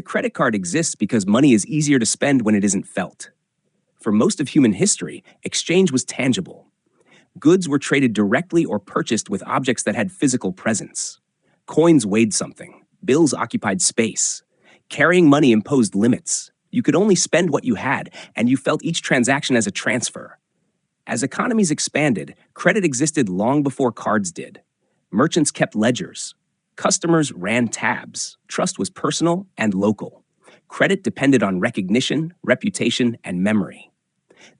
credit card exists because money is easier to spend when it isn't felt. For most of human history, exchange was tangible. Goods were traded directly or purchased with objects that had physical presence. Coins weighed something. Bills occupied space. Carrying money imposed limits. You could only spend what you had, and you felt each transaction as a transfer. As economies expanded, credit existed long before cards did. Merchants kept ledgers. Customers ran tabs. Trust was personal and local. Credit depended on recognition, reputation, and memory.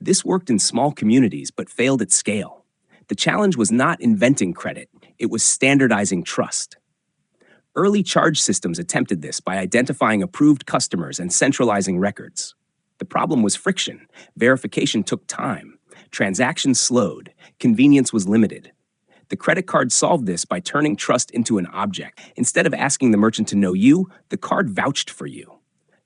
This worked in small communities but failed at scale. The challenge was not inventing credit, it was standardizing trust. Early charge systems attempted this by identifying approved customers and centralizing records. The problem was friction. Verification took time. Transactions slowed. Convenience was limited. The credit card solved this by turning trust into an object. Instead of asking the merchant to know you, the card vouched for you.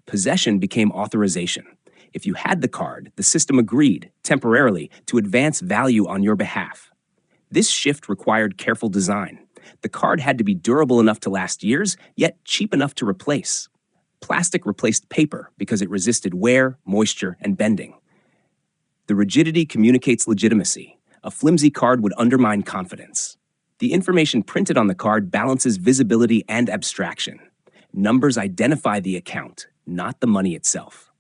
Possession became authorization. If you had the card, the system agreed, temporarily, to advance value on your behalf. This shift required careful design. The card had to be durable enough to last years, yet cheap enough to replace. Plastic replaced paper because it resisted wear, moisture, and bending. The rigidity communicates legitimacy. A flimsy card would undermine confidence. The information printed on the card balances visibility and abstraction. Numbers identify the account, not the money itself.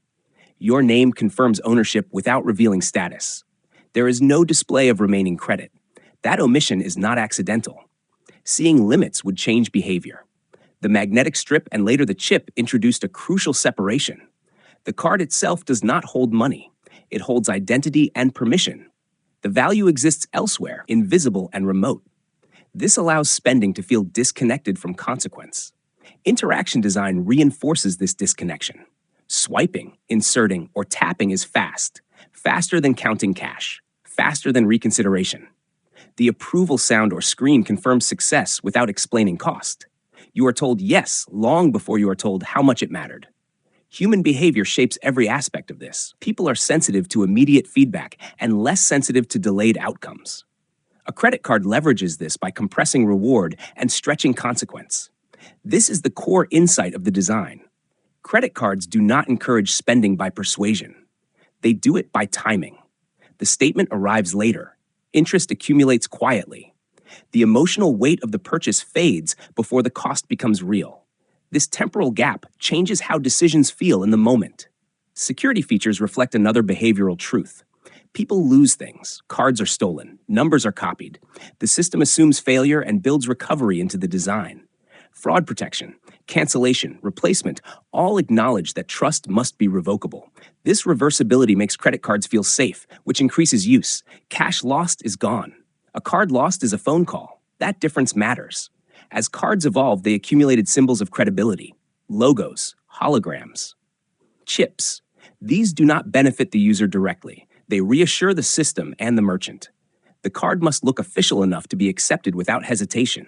Your name confirms ownership without revealing status. There is no display of remaining credit. That omission is not accidental. Seeing limits would change behavior. The magnetic strip and later the chip introduced a crucial separation. The card itself does not hold money. It holds identity and permission. The value exists elsewhere, invisible and remote. This allows spending to feel disconnected from consequence. Interaction design reinforces this disconnection. Swiping, inserting, or tapping is fast, faster than counting cash, faster than reconsideration. The approval sound or screen confirms success without explaining cost. You are told yes long before you are told how much it mattered. Human behavior shapes every aspect of this. People are sensitive to immediate feedback and less sensitive to delayed outcomes. A credit card leverages this by compressing reward and stretching consequence. This is the core insight of the design. Credit cards do not encourage spending by persuasion. They do it by timing. The statement arrives later. Interest accumulates quietly. The emotional weight of the purchase fades before the cost becomes real. This temporal gap changes how decisions feel in the moment. Security features reflect another behavioral truth. People lose things. Cards are stolen. Numbers are copied. The system assumes failure and builds recovery into the design. Fraud protection, cancellation, replacement, all acknowledge that trust must be revocable. This reversibility makes credit cards feel safe, which increases use. Cash lost is gone. A card lost is a phone call. That difference matters. As cards evolved, they accumulated symbols of credibility, logos, holograms, chips. These do not benefit the user directly. They reassure the system and the merchant. The card must look official enough to be accepted without hesitation.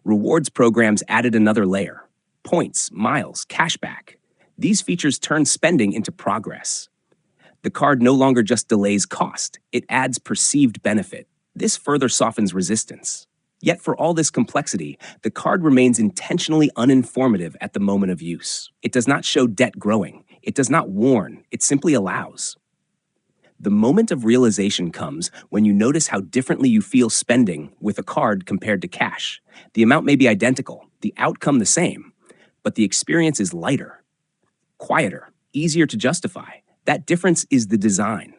Rewards programs added another layer. Points, miles, cashback. These features turn spending into progress. The card no longer just delays cost, it adds perceived benefit. This further softens resistance. Yet for all this complexity, the card remains intentionally uninformative at the moment of use. It does not show debt growing. It does not warn. It simply allows. The moment of realization comes when you notice how differently you feel spending with a card compared to cash. The amount may be identical, the outcome the same, but the experience is lighter, quieter, easier to justify. That difference is the design.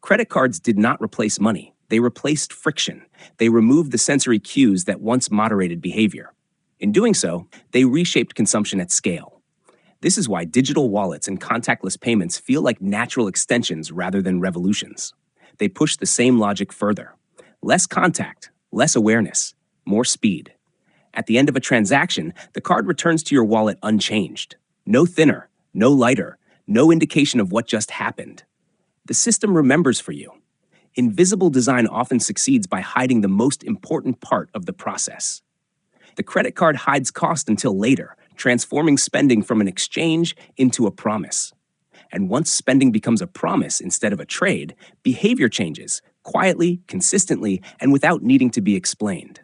Credit cards did not replace money. They replaced friction. They removed the sensory cues that once moderated behavior. In doing so, they reshaped consumption at scale. This is why digital wallets and contactless payments feel like natural extensions rather than revolutions. They push the same logic further. Less contact, less awareness, more speed. At the end of a transaction, the card returns to your wallet unchanged. No thinner, no lighter, no indication of what just happened. The system remembers for you. Invisible design often succeeds by hiding the most important part of the process. The credit card hides cost until later, transforming spending from an exchange into a promise. And once spending becomes a promise instead of a trade, behavior changes, quietly, consistently, and without needing to be explained.